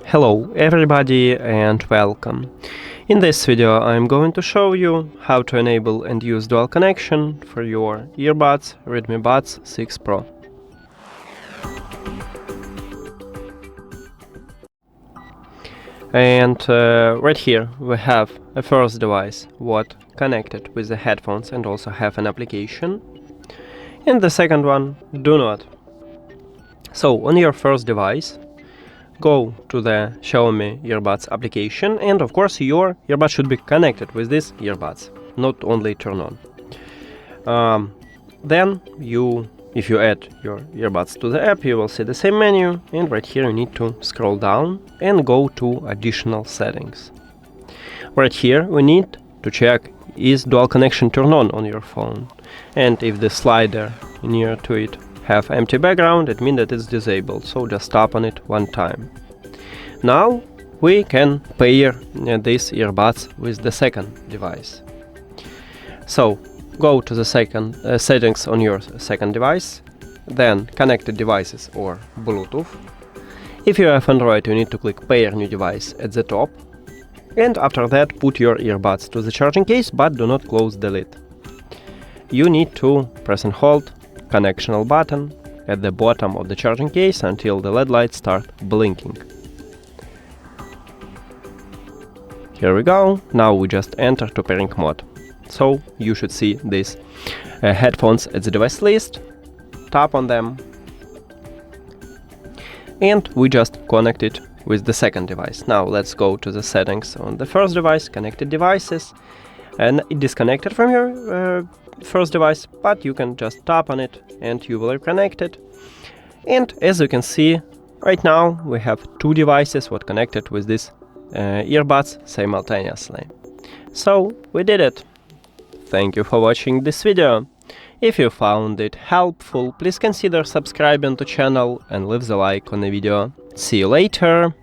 Hello everybody and welcome. In this video I'm going to show you how to enable and use dual connection for your earbuds Redmi Buds 6 Pro. And right here we have a first device what connected with the headphones and also have an application, and the second one do not. So on your first device, go to the Xiaomi Earbuds application, and of course your earbuds should be connected with these earbuds, not only turn on. Then if you add your earbuds to the app, you will see the same menu, and right here you need to scroll down and go to additional settings. Right here we need to check is dual connection turned on your phone, and if the slider near to it have empty background, it means that it's disabled, so just tap on it one time. Now we can pair these earbuds with the second device. So go to the second settings on your second device, then connected devices or Bluetooth. If you have Android, you need to click pair new device at the top, and after that put your earbuds to the charging case, but do not close the lid. You need to press and hold connectional button at the bottom of the charging case until the LED lights start blinking. Here we go. Now we just enter to pairing mode. So you should see these headphones at the device list. Tap on them, and we just connect it with the second device. Now let's go to the settings on the first device, connected devices, and it disconnected from your first device, but you can just tap on it and you will reconnect it. And as you can see, right now we have two devices what connected with these earbuds simultaneously. So we did it. Thank you for watching this video. If you found it helpful, please consider subscribing to channel and leave the like on the video. See you later!